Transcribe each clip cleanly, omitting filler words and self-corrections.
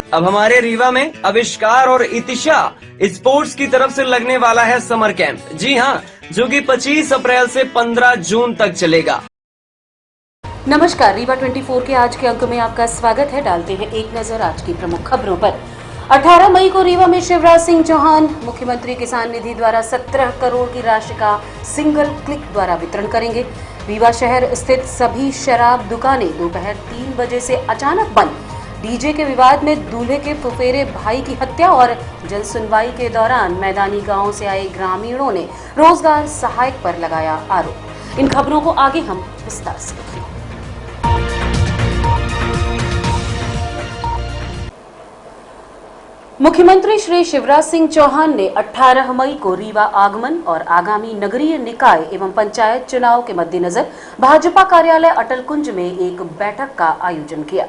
अब हमारे रीवा में आविष्कार और इतिशा स्पोर्ट्स की तरफ से लगने वाला है समर कैंप। जी हाँ, जो कि 25 अप्रैल से 15 जून तक चलेगा। नमस्कार, रीवा 24 के आज के अंक में आपका स्वागत है। डालते हैं एक नजर आज की प्रमुख खबरों पर। 18 मई को रीवा में शिवराज सिंह चौहान मुख्यमंत्री किसान निधि द्वारा 17 करोड़ की राशि का सिंगल क्लिक द्वारा वितरण करेंगे। रीवा शहर स्थित सभी शराब दुकानें दोपहर 3 बजे से अचानक बंद। डीजे के विवाद में दूल्हे के फुफेरे भाई की हत्या और जन सुनवाई के दौरान मैदानी गांवों से आए ग्रामीणों ने रोजगार सहायक पर लगाया आरोप। इन खबरों को आगे हम विस्तार से देखें। मुख्यमंत्री श्री शिवराज सिंह चौहान ने 18 मई को रीवा आगमन और आगामी नगरीय निकाय एवं पंचायत चुनाव के मद्देनजर भाजपा कार्यालय अटल कुंज में एक बैठक का आयोजन किया।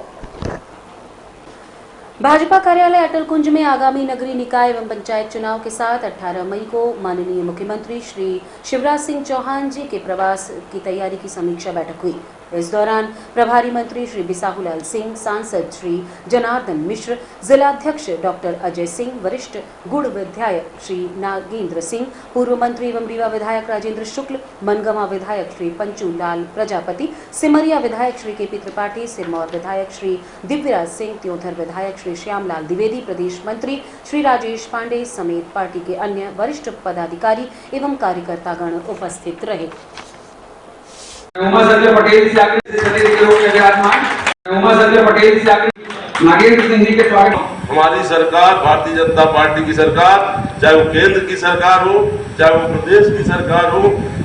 भाजपा कार्यालय अटल कुंज में आगामी नगरीय निकाय एवं पंचायत चुनाव के साथ 18 मई को माननीय मुख्यमंत्री श्री शिवराज सिंह चौहान जी के प्रवास की तैयारी की समीक्षा बैठक हुई। इस दौरान प्रभारी मंत्री श्री बिसाहुलाल सिंह, सांसद श्री जनार्दन मिश्र, जिलाध्यक्ष डॉक्टर अजय सिंह, वरिष्ठ गुड़ विधायक श्री नागेंद्र सिंह, पूर्व मंत्री एवं रीवा विधायक राजेंद्र शुक्ल, मनगवा विधायक श्री पंचू लाल प्रजापति, सिमरिया विधायक श्री केपी त्रिपाठी, सिरमौर विधायक श्री दिव्यराज सिंह, त्योथर विधायक श्री श्यामलाल द्विवेदी, प्रदेश मंत्री श्री राजेश पांडे समेत पार्टी के अन्य वरिष्ठ पदाधिकारी एवं कार्यकर्तागण उपस्थित रहे। उमा संजय पटेल से आकर नागेंद्र सिंह जी के स्वागत। हमारी सरकार भारतीय जनता पार्टी की सरकार, चाहे वो केंद्र की सरकार हो, चाहे वो प्रदेश की सरकार हो,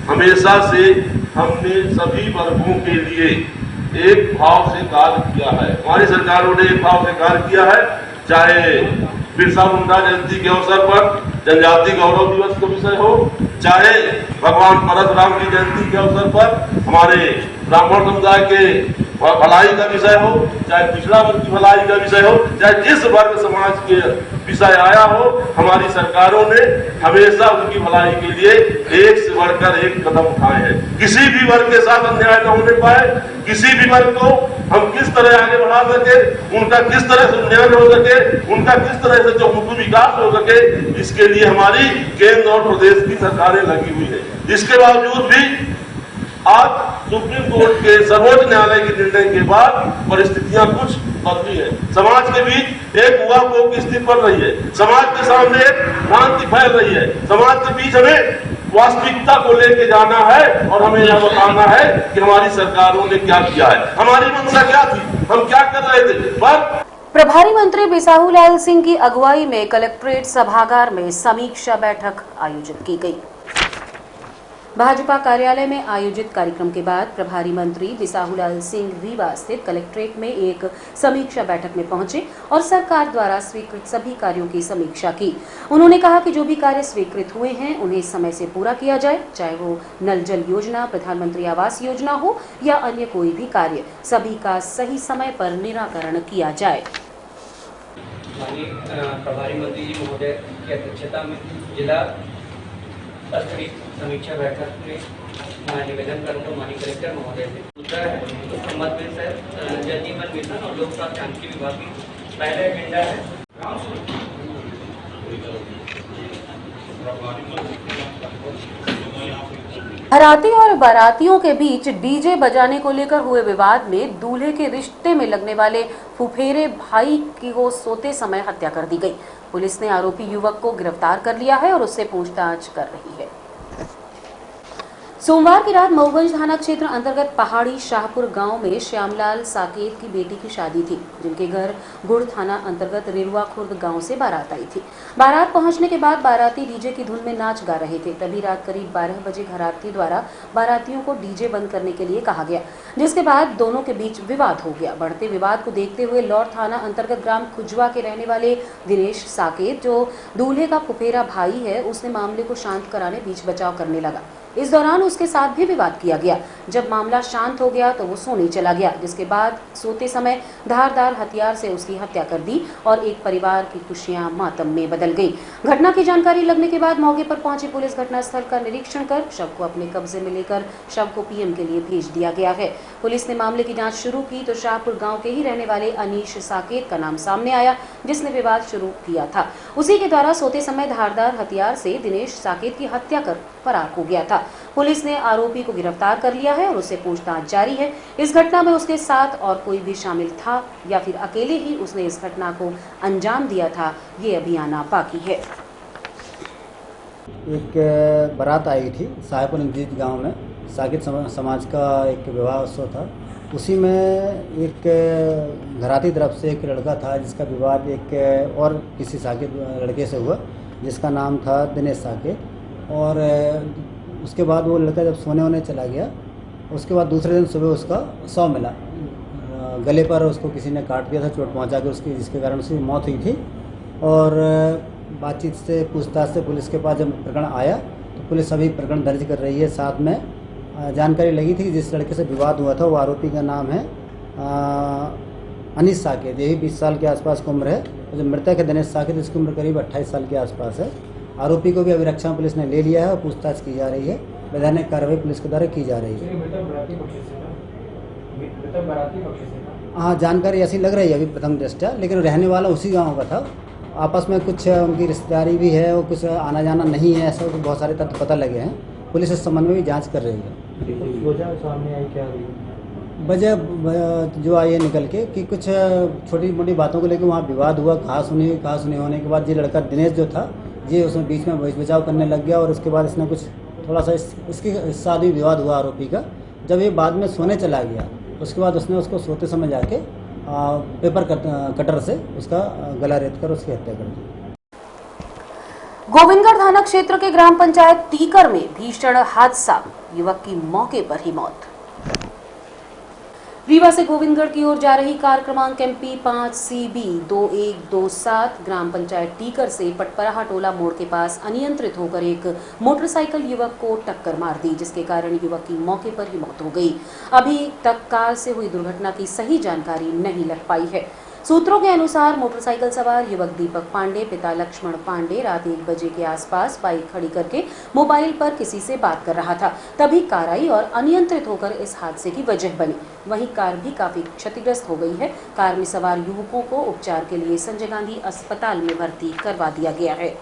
हमेशा से हमने सभी वर्गों के लिए एक भाव से कार्य किया है। हमारी सरकारों ने एक भाव से कार्य किया है, चाहे बिरसा मुंडा जयंती के अवसर पर जनजाति गौरव दिवस का विषय हो, चाहे भगवान परशुराम की जयंती के अवसर पर हमारे ब्राह्मण समुदाय के भलाई का विषय हो, चाहे पिछड़ा वर्ग की भलाई का विषय हो, चाहे जिस वर्ग समाज के विषय आया हो, हमारी सरकारों ने हमेशा उनकी भलाई के लिए एक से बढ़कर एक कदम उठाए हैं। किसी भी वर्ग के साथ अन्याय न होने पाए, किसी भी वर्ग को हम किस तरह आगे बढ़ा सके, उनका किस तरह से उन्नयन हो सके, उनका किस तरह से जो उनको विकास हो सके, इसके लिए हमारी केंद्र और प्रदेश की सरकारें लगी हुई है। इसके बावजूद भी आज सुप्रीम कोर्ट के सर्वोच्च न्यायालय के निर्णय के बाद परिस्थितियां कुछ बदली है। समाज के बीच एक उहापोह की स्थिति बन रही है, समाज के सामने एक भ्रांति फैल रही है। समाज के बीच हमें वास्तविकता को लेके जाना है और हमें यह बताना है कि हमारी सरकारों ने क्या किया है, हमारी मंशा क्या थी, हम क्या कर रहे थे। पर प्रभारी मंत्री बिसाहुलाल सिंह की अगुवाई में कलेक्ट्रेट सभागार में समीक्षा बैठक आयोजित की गई। भाजपा कार्यालय में आयोजित कार्यक्रम के बाद प्रभारी मंत्री बिसाहुलाल सिंह रीवा स्थित कलेक्ट्रेट में एक समीक्षा बैठक में पहुंचे और सरकार द्वारा स्वीकृत सभी कार्यों की समीक्षा की। उन्होंने कहा कि जो भी कार्य स्वीकृत हुए हैं उन्हें समय से पूरा किया जाए, चाहे वो नल जल योजना, प्रधानमंत्री आवास योजना हो या अन्य कोई भी कार्य, सभी का सही समय पर निराकरण किया जाए। प्रभारी मंत्री जी महोदय की अध्यक्षता में जिला स्तरीय समीक्षा बैठक में निवेदन करूंगा माननीय कलेक्टर महोदय से। दूसरा है उस संबंध में सर जल जीवन मिशन और लोक स्वास्थ्य यांत्रिकी विभाग की पहला एजेंडा है। बाराती और बारातियों के बीच डीजे बजाने को लेकर हुए विवाद में दूल्हे के रिश्ते में लगने वाले फुफेरे भाई की को सोते समय हत्या कर दी गई। पुलिस ने आरोपी युवक को गिरफ्तार कर लिया है और उससे पूछताछ कर रही है। सोमवार की रात मऊगंज थाना क्षेत्र अंतर्गत पहाड़ी शाहपुर गांव में श्यामलाल साकेत की बेटी की शादी थी, जिनके घर गुड़ थाना अंतर्गत रेरुआ खुर्द गांव से बारात आई थी। बारात पहुंचने के बाद बाराती डीजे की धुन में नाच गा रहे थे। तभी रात करीब 12 बजे घराती द्वारा बारातियों को डीजे बंद करने के लिए कहा गया, जिसके बाद दोनों के बीच विवाद हो गया। बढ़ते विवाद को देखते हुए लौर थाना अंतर्गत ग्राम खुजवा के रहने वाले दिनेश साकेत, जो दूल्हे का फुफेरा भाई है, उसने मामले को शांत कराने बीच बचाव करने लगा। इस दौरान उसके साथ भी विवाद किया गया। जब मामला शांत हो गया तो वो सोने चला गया, जिसके बाद सोते समय धारदार हथियार से उसकी हत्या कर दी और एक परिवार की खुशियां मातम में बदल गई। घटना की जानकारी लगने के बाद मौके पर पहुंची पुलिस घटनास्थल का निरीक्षण कर शव को अपने कब्जे में लेकर शव को पीएम के लिए भेज दिया गया है। पुलिस ने मामले की जांच शुरू की तो शाहपुर गांव के ही रहने वाले अनीश साकेत का नाम सामने आया, जिसने विवाद शुरू किया था। उसी के द्वारा सोते समय धारदार हथियार से दिनेश साकेत की हत्या कर फरार हो गया था। पुलिस ने आरोपी को गिरफ्तार कर लिया है और उससे पूछताछ जारी है। इस घटना में उसके साथ और कोई भी शामिल था या फिर अकेले ही उसने इस घटना को अंजाम दिया था, ये अभी आना बाकी है। एक बारात आई थी साहेबपुर नजदीक गांव में, साकेत समाज का एक विवाह उत्सव था। उसी में एक घराती तरफ से एक लड़का था जिसका विवाद एक और किसी साकेत लड़के से हुआ जिसका नाम था दिनेश साकेत। और उसके बाद वो लड़का जब सोने होने चला गया, उसके बाद दूसरे दिन सुबह उसका शव मिला। गले पर उसको किसी ने काट दिया था, चोट पहुंचा के उसकी, जिसके कारण उसकी मौत हुई थी। और बातचीत से पूछताछ से पुलिस के पास जब प्रकरण आया तो पुलिस अभी प्रकरण दर्ज कर रही है। साथ में जानकारी लगी थी कि जिस लड़के से विवाद हुआ था वो आरोपी का नाम है अनीश साकेत, यही 20 साल के आसपास की उम्र है। और जो मृतक है दिनेश साकेत, इसकी उम्र करीब 28 साल के आसपास है। आरोपी को भी अभिरक्षा में पुलिस ने ले लिया है और पूछताछ की जा रही है। वैधानिक कार्रवाई पुलिस के द्वारा की जा रही है। हाँ, जानकारी ऐसी लग रही है अभी प्रथम दृष्टया, लेकिन रहने वाला उसी गांव का था। आपस में कुछ उनकी रिश्तेदारी भी है और कुछ आना जाना नहीं है, ऐसा बहुत सारे तथ्य पता लगे हैं। पुलिस इस संबंध में भी जांच कर रही है। वजह सामने आई क्या हुई? वजह जो आई है निकल के कि कुछ छोटी मोटी बातों को लेकर वहाँ विवाद हुआ। कहा सुनी होने के बाद ये लड़का दिनेश जो था ये उसमें बीच में बचाव करने लग गया और उसके बाद इसने कुछ थोड़ा सा इसके साथ भी विवाद हुआ आरोपी का। जब ये बाद में सोने चला गया उसके बाद उसने उसको सोते समय जाके पेपर कटर से उसका गला रेत कर उसकी हत्या कर दी। गोविंदगढ़ थाना क्षेत्र के ग्राम पंचायत टीकर में भीषण हादसा, युवक की मौके पर ही मौत। रीवा से गोविंदगढ़ की ओर जा रही कार क्रमांक MP 5CB 2127 ग्राम पंचायत टीकर से पटपराहा टोला मोड़ के पास अनियंत्रित होकर एक मोटरसाइकिल युवक को टक्कर मार दी, जिसके कारण युवक की मौके पर ही मौत हो गई। अभी तक कार से हुई दुर्घटना की सही जानकारी नहीं लग पाई है। सूत्रों के अनुसार मोटरसाइकिल सवार युवक दीपक पांडे पिता लक्ष्मण पांडे रात 1 बजे के आसपास बाइक खड़ी करके मोबाइल पर किसी से बात कर रहा था। तभी कार आई और अनियंत्रित होकर इस हादसे की वजह बनी। वहीं कार भी काफी क्षतिग्रस्त हो गई है। कार में सवार युवकों को उपचार के लिए संजय गांधी अस्पताल में भर्ती करवा दिया गया है।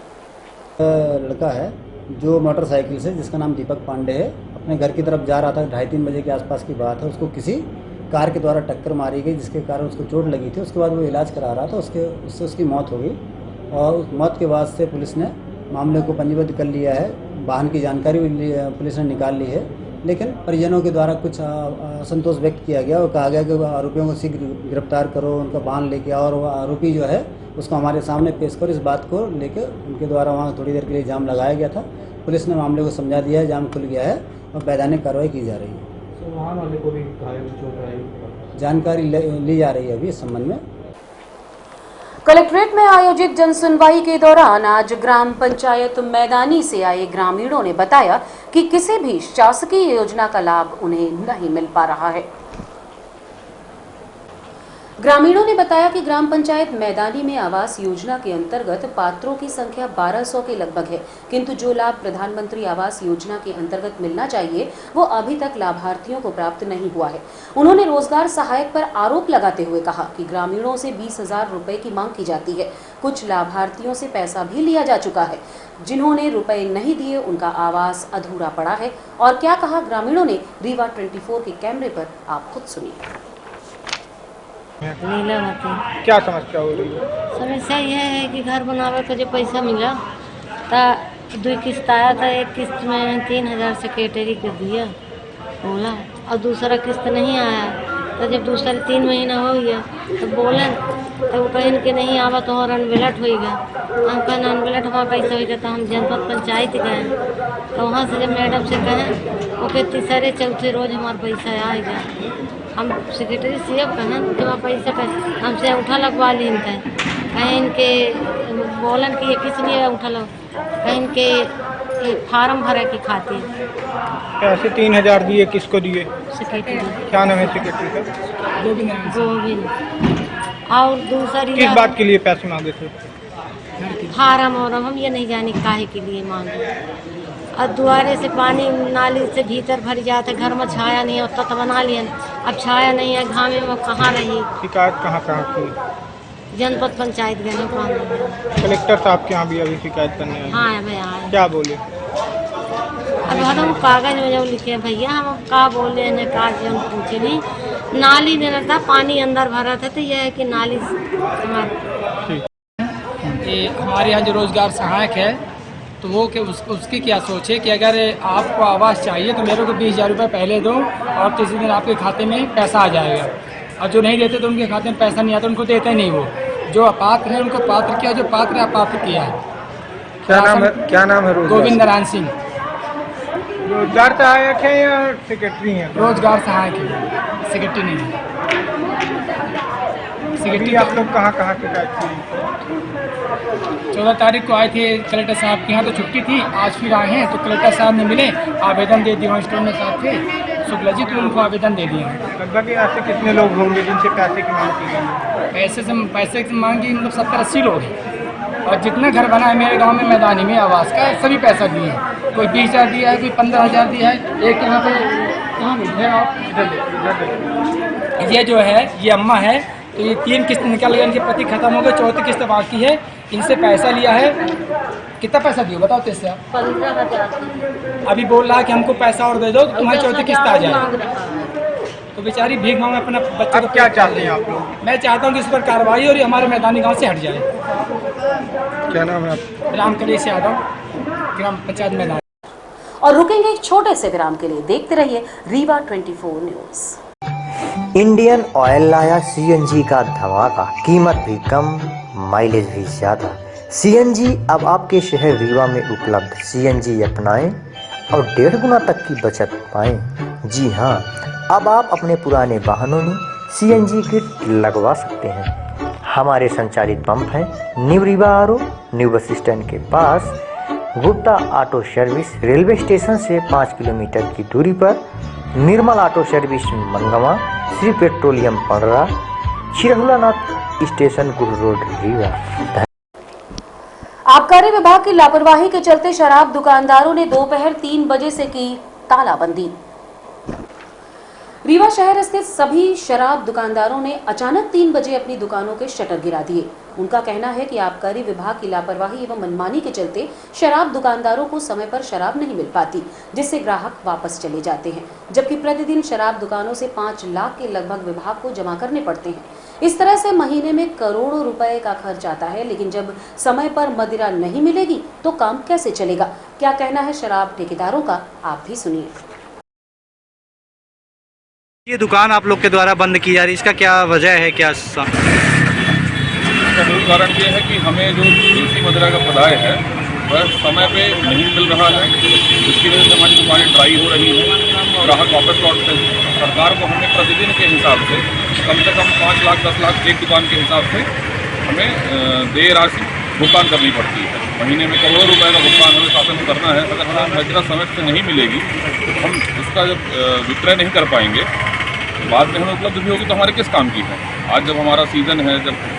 लड़का है जो मोटरसाइकिल से, जिसका नाम दीपक पांडे है, अपने घर की तरफ जा रहा था। 2:30-3 बजे के आसपास की बात है। उसको किसी कार के द्वारा टक्कर मारी गई, जिसके कारण उसको चोट लगी थी। उसके बाद वो इलाज करा रहा था, उससे उसकी मौत हो गई। और उस मौत के बाद से पुलिस ने मामले को पंजीबद्ध कर लिया है। वाहन की जानकारी भी पुलिस ने निकाल ली है, लेकिन परिजनों के द्वारा कुछ असंतोष व्यक्त किया गया और कहा गया कि आरोपियों को शीघ्र गिरफ्तार करो, उनका वाहन लेके आओ और वो आरोपी जो है उसको हमारे सामने पेश करो। इस बात को लेकर उनके द्वारा वहाँ थोड़ी देर के लिए जाम लगाया गया था। पुलिस ने मामले को समझा दिया है, जाम खुल गया है और वैधानिक कार्रवाई की जा रही है। वाहन वाले को भी घायल चोट आई, जानकारी ली जा रही है अभी इस संबंध में। कलेक्ट्रेट में आयोजित जनसुनवाई के दौरान आज ग्राम पंचायत मैदानी से आए ग्रामीणों ने बताया कि किसी भी शासकीय योजना का लाभ उन्हें नहीं मिल पा रहा है। ग्रामीणों ने बताया कि ग्राम पंचायत मैदानी में आवास योजना के अंतर्गत पात्रों की संख्या 1200 के लगभग है, किंतु जो लाभ प्रधानमंत्री आवास योजना के अंतर्गत मिलना चाहिए वो अभी तक लाभार्थियों को प्राप्त नहीं हुआ है। उन्होंने रोजगार सहायक पर आरोप लगाते हुए कहा कि ग्रामीणों से 20,000 रुपए की मांग की जाती है। कुछ लाभार्थियों से पैसा भी लिया जा चुका है। जिन्होंने रुपए नहीं दिए उनका आवास अधूरा पड़ा है। और क्या कहा ग्रामीणों ने, रीवा 24 के कैमरे पर आप खुद सुनिए। लीलावती। क्या समस्या हो रही है? समस्या यह है कि घर बनावे का जो पैसा मिला था, 2 किस्त आया था। एक किस्त में 3,000 सेक्रेटरी को दिया बोला, और दूसरा किस्त नहीं आया। तो जब दूसरा 3 महीना हो गया तो बोले, तो कहीं के नहीं आवा तो और अनबेलट हो गया। हम कहें अनबेलट हमारा पैसा हो गया तो हम जनपद पंचायत गए, तो वहाँ से जब मैडम से कहें वो कहते तीसरे चौथे रोज हमारा पैसा आएगा। हम सेक्रेटरी सीएफ कहन कि वहाँ पैसा हमसे उठा लगवा ली थे। कहीं इनके बोलन कि ये किस लिए उठा लग, कहीं इनके ये फार्म भरा की खाते पैसे 3,000 दिए, किसको दिए? सेक्रेटरी क्या नाम है सेक्रेटरी का? गोविंद। और दूसरी किस बात के लिए पैसे मांगे थे? फार्म और हम ये नहीं जाने काहे के लिए मांगे। और दुआरे से पानी नाली से भीतर भर जाता, घर में छाया नहीं होता तो बना लिया, अब छाया नहीं है, घामे में कहाँ रही। शिकायत कहाँ कहाँ की? जनपद पंचायत गए पानी। कलेक्टर साहब के यहाँ भी अभी शिकायत करने आए? हाँ है भैया। क्या बोले? अब हम कागज में जो लिखे भैया, हम का बोले न का जो पूछे नहीं। नाली नहीं रहता, पानी अंदर भरा था, तो यह है कि नाली हमारे यहाँ जो रोजगार सहायक है तो वो उसकी क्या सोचे कि अगर आपको आवास चाहिए तो मेरे को 20,000 रुपये पहले दो और तीसरे दिन आपके खाते में पैसा आ जाएगा। और जो नहीं देते तो उनके खाते में पैसा नहीं आता, उनको देते नहीं। वो जो अपात्र है उनको पात्र किया, जो पात्र है अपात्र किया है। क्या नाम है? क्या नाम है? गोविंद नारायण सिंह। रोजगार सहायक है या सेक्रेटरी है? रोजगार सहायक है, सेक्रेटरी नहीं है। सेक्रेटरी आप लोग कहाँ कहाँ शिकायत की? 14 तारीख को आए थे कलेक्टर साहब के यहाँ, तो छुट्टी थी। आज फिर आए हैं तो कलेक्टर साहब ने मिले, आवेदन दे दिया। स्टोर में साहब थे शुक्ला जी, तो उनको आवेदन दे दिए। लगभग ऐसे कितने लोग होंगे जिनसे पैसे की मांग की गई? पैसे की मांगी मतलब 70-80 लोग हैं। और जितना घर बना है मेरे गांव में मैदानी में आवास का, सभी पैसा दिए हैं। कोई 20,000 दिया है, कोई 15,000 दिया है। एक यहाँ पे कहाँ बैठे आप? ये जो है ये अम्मा है, तो ये 3 किस्त निकल गए, इनके पति खत्म हो गए, 4थी किस्त बाकी है। इनसे पैसा लिया है। कितना पैसा दियो बताओ तेरे से आप? 15,000। अभी बोल रहा है कि हमको पैसा और दे दो तो तुम्हारी 4थी किस्त आ जाए। तो बेचारी भीख मांगे अपना बच्चा को। क्या चाहते हैं आप लोग? मैं चाहता हूँ कि इस पर कार्रवाई और ये हमारे मैदानी गांव से हट जाए। क्या नाम है आप? रामकलेश यादव, ग्राम पंचायत मैदान। और रुकेंगे एक छोटे से विराम के लिए। देखते रहिए रीवा 24 न्यूज। इंडियन ऑयल लाया सीएनजी का धमाका, कीमत भी कम, माइलेज भी ज़्यादा। सीएनजी अब आपके शहर रीवा में उपलब्ध। सीएनजी अपनाएं और 1.5 गुना तक की बचत पाएं। जी हाँ, अब आप अपने पुराने वाहनों में सीएनजी किट लगवा सकते हैं। हमारे संचालित पंप हैं new Rewa RO, new bus stand के पास, Gupta auto service, railway station से 5 किलोमीटर की दूरी पर, Nirmal auto service Mangawan, Shri petroleum Pandra, Chirhulanath station Guru road Rewa. आबकारी विभाग की लापरवाही के चलते शराब दुकानदारों ने दोपहर 3 बजे से की तालाबंदी। रीवा शहर स्थित सभी शराब दुकानदारों ने अचानक 3 बजे अपनी दुकानों के शटर गिरा दिए। उनका कहना है कि आबकारी विभाग की लापरवाही एवं मनमानी के चलते शराब दुकानदारों को समय पर शराब नहीं मिल पाती, जिससे ग्राहक वापस चले जाते हैं, जबकि प्रतिदिन शराब दुकानों से 5 लाख के लगभग विभाग को जमा करने पड़ते हैं। इस तरह से महीने में करोड़ों रुपए का खर्च आता है, लेकिन जब समय पर मदिरा नहीं मिलेगी तो काम कैसे चलेगा? क्या कहना है शराब ठेकेदारों का, आप भी सुनिए। ये दुकान आप लोग के द्वारा बंद की जा रही है, इसका क्या वजह है? क्या मूल कारण ये है कि हमें जो देसी मदिरा का पदार्थ है वह समय पे नहीं मिल रहा है, जिसकी वजह से हमारी दुकानें ड्राई हो रही हैं, ग्राहक वापस लौटते हैं। सरकार को हमें प्रतिदिन के हिसाब से कम 5 लाख 10 लाख एक दुकान के हिसाब से हमें देय राशि भुगतान करनी पड़ती है। महीने में करोड़ों रुपए का भुगतान हमें शासन को करना है। अगर हमें मदिरा समय से नहीं मिलेगी तो हम इसका जब विक्रय नहीं कर पाएंगे, बाद में हमें उपलब्ध भी होगी तो हमारे किस काम की है। आज जब हमारा सीजन है, जब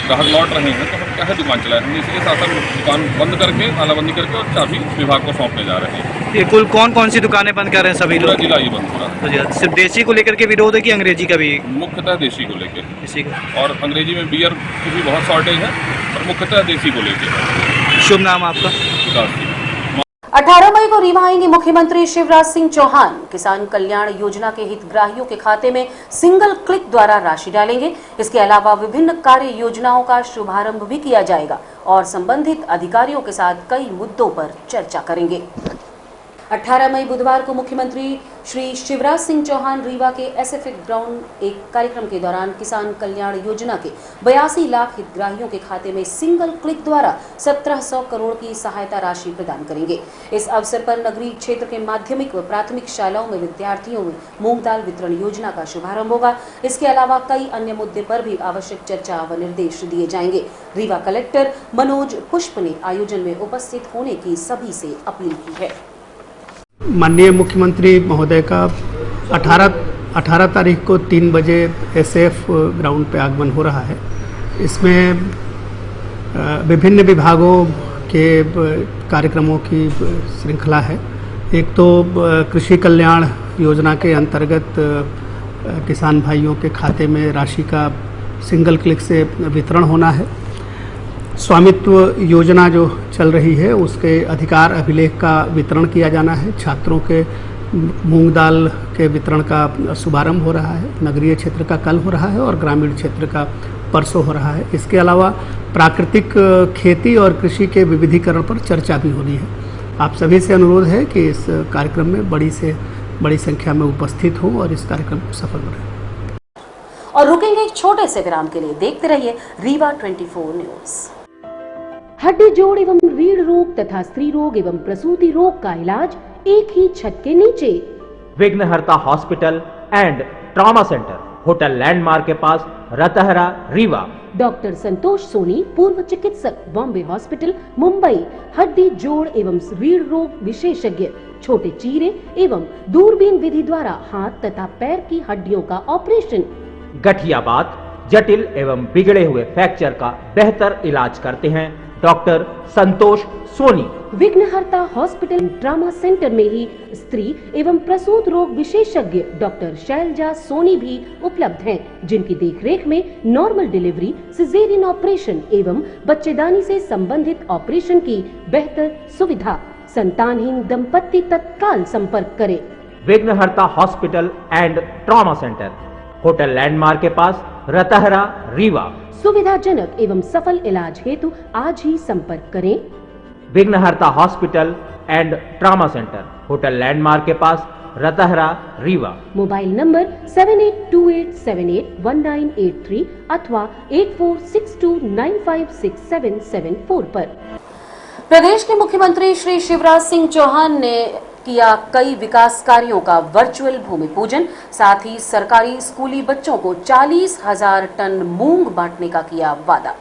ग्राहक लौट रहे हैं, तो हम क्या है दुकान चलाए। हम इसलिए शासन दुकान बंद करके, तालाबंदी करके और चाबी विभाग को सौंपने जा रहे हैं। ये कुल कौन कौन सी दुकानें बंद कर रहे हैं? सभी लोग? जिला ये बंद हो रहा है। सिर्फ देसी को लेकर के विरोध है कि अंग्रेजी का भी? मुख्यतः देसी को लेकर। इसी का। और अंग्रेजी में बियर की भी बहुत शॉर्टेज है, और मुख्यतः देसी को लेकर। शुभ नाम आपका? 18 मई को रीवा आएंगे मुख्यमंत्री शिवराज सिंह चौहान। किसान कल्याण योजना के हितग्राहियों के खाते में सिंगल क्लिक द्वारा राशि डालेंगे। इसके अलावा विभिन्न कार्य योजनाओं का शुभारंभ भी किया जाएगा और संबंधित अधिकारियों के साथ कई मुद्दों पर चर्चा करेंगे। 18 मई बुधवार को मुख्यमंत्री श्री शिवराज सिंह चौहान रीवा के एसएफएक ग्राउंड एक कार्यक्रम के दौरान किसान कल्याण योजना के 82 लाख हितग्राहियों के खाते में सिंगल क्लिक द्वारा 1700 करोड़ की सहायता राशि प्रदान करेंगे। इस अवसर पर नगरीय क्षेत्र के माध्यमिक व प्राथमिक शालाओं में विद्यार्थियों में मूंग दाल वितरण योजना का शुभारंभ होगा। इसके अलावा कई अन्य मुद्दे पर भी आवश्यक चर्चा व निर्देश दिए जाएंगे। रीवा कलेक्टर मनोज पुष्प ने आयोजन में उपस्थित होने की सभी से अपील की है। माननीय मुख्यमंत्री महोदय का 18 तारीख को 3 बजे एसएफ ग्राउंड पे आगमन हो रहा है। इसमें विभिन्न विभागों के कार्यक्रमों की श्रृंखला है। एक तो कृषि कल्याण योजना के अंतर्गत किसान भाइयों के खाते में राशि का सिंगल क्लिक से वितरण होना है। स्वामित्व योजना जो चल रही है उसके अधिकार अभिलेख का वितरण किया जाना है। छात्रों के मूंग दाल के वितरण का शुभारंभ हो रहा है। नगरीय क्षेत्र का कल हो रहा है और ग्रामीण क्षेत्र का परसों हो रहा है। इसके अलावा प्राकृतिक खेती और कृषि के विविधीकरण पर चर्चा भी होनी है। आप सभी से अनुरोध है कि इस कार्यक्रम में बड़ी से बड़ी संख्या में उपस्थित हों और इस कार्यक्रम को सफल बनाएं। और रुकेंगे एक छोटे से विराम के लिए। देखते रहिए रीवा 24 न्यूज। हड्डी जोड़ एवं रीढ़ रोग तथा स्त्री रोग एवं प्रसूति रोग का इलाज एक ही छत के नीचे। विघ्नहर्ता hospital and trauma centre, hotel landmark के पास, रतहरा, रीवा। डॉक्टर संतोष सोनी, पूर्व चिकित्सक, बॉम्बे हॉस्पिटल, मुंबई। हड्डी जोड़ एवं रीढ़ रोग विशेषज्ञ, छोटे चीरे एवं दूरबीन विधि द्वारा हाथ तथा पैर की हड्डियों का ऑपरेशन। गठियाबात, जटिल एवं बिगड़े हुए फ्रैक्चर का बेहतर इलाज करते हैं डॉक्टर संतोष सोनी। विघ्नहर्ता हॉस्पिटल ट्रॉमा सेंटर में ही स्त्री एवं प्रसूत रोग विशेषज्ञ डॉक्टर शैलजा सोनी भी उपलब्ध हैं, जिनकी देखरेख में नॉर्मल डिलीवरी, सिजेरियन ऑपरेशन एवं बच्चेदानी से संबंधित ऑपरेशन की बेहतर सुविधा। संतानहीन दंपत्ति तत्काल संपर्क करें। विघ्नहर्ता hospital and trauma centre, hotel landmark के पास, रतहरा, रीवा। सुविधाजनक एवं सफल इलाज हेतु आज ही संपर्क करें। विघ्नहर्ता hospital and trauma centre, hotel landmark के पास, रतहरा, रीवा। मोबाइल नंबर 7828781983 अथवा 8462956774 पर। प्रदेश के मुख्यमंत्री श्री शिवराज सिंह चौहान ने किया कई विकास कार्यों का वर्चुअल भूमि पूजन। साथ ही सरकारी स्कूली बच्चों को 40,000 टन मूंग बांटने का किया वादा।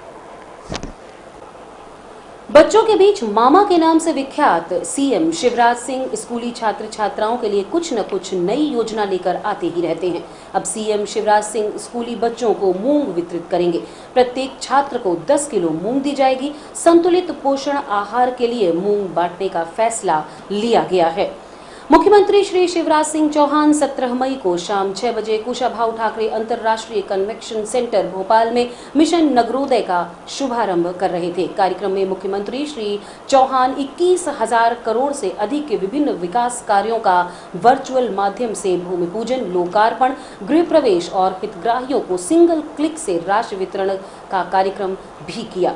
बच्चों के बीच मामा के नाम से विख्यात सीएम शिवराज सिंह स्कूली छात्र छात्राओं के लिए कुछ न कुछ नई योजना लेकर आते ही रहते हैं। अब सीएम शिवराज सिंह स्कूली बच्चों को मूंग वितरित करेंगे। प्रत्येक छात्र को 10 किलो मूंग दी जाएगी। संतुलित पोषण आहार के लिए मूंग बांटने का फैसला लिया गया है। मुख्यमंत्री श्री शिवराज सिंह चौहान 17 मई को शाम 6 बजे कुशाभाऊ ठाकरे अंतर्राष्ट्रीय कन्वेंशन सेंटर भोपाल में मिशन नगरोदय का शुभारंभ कर रहे थे। कार्यक्रम में मुख्यमंत्री श्री चौहान 21,000 करोड़ से अधिक के विभिन्न विकास कार्यों का वर्चुअल माध्यम से भूमि पूजन, लोकार्पण, गृह प्रवेश और हितग्राहियों को सिंगल क्लिक से राशि वितरण का कार्यक्रम भी किया।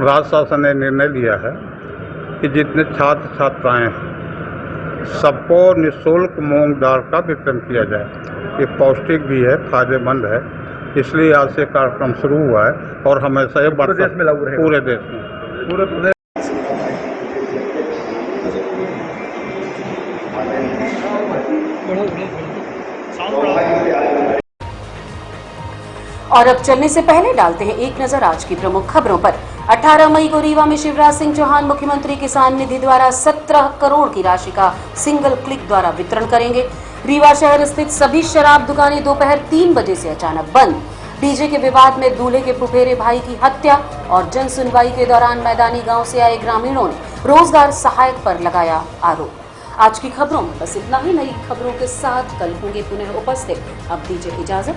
राज्य शासन ने निर्णय लिया है कि जितने छात्र छात्राएं हैं सबको निःशुल्क मूंग दाल का वितरण किया जाए। ये पौष्टिक भी है, फायदेमंद है, इसलिए आज से कार्यक्रम शुरू हुआ है और हमेशा ये पूरे देश में लागू रहेगा। पूरे देश में, पूरे प्रदेश। और अब चलने से पहले डालते हैं एक नजर आज की प्रमुख खबरों पर। 18 मई को रीवा में शिवराज सिंह चौहान मुख्यमंत्री किसान निधि द्वारा 17 करोड़ की राशि का सिंगल क्लिक द्वारा वितरण करेंगे। रीवा शहर स्थित सभी शराब दुकानें दोपहर 3 बजे से अचानक बंद। डीजे के विवाद में दूल्हे के फुफेरे भाई की हत्या और जन सुनवाई के दौरान मैदानी गांव से आए ग्रामीणों ने रोजगार सहायक पर लगाया आरोप। आज की खबरों में बस इतना ही। नई खबरों के साथ कल होंगे पुनः उपस्थित। अब दीजिए इजाजत।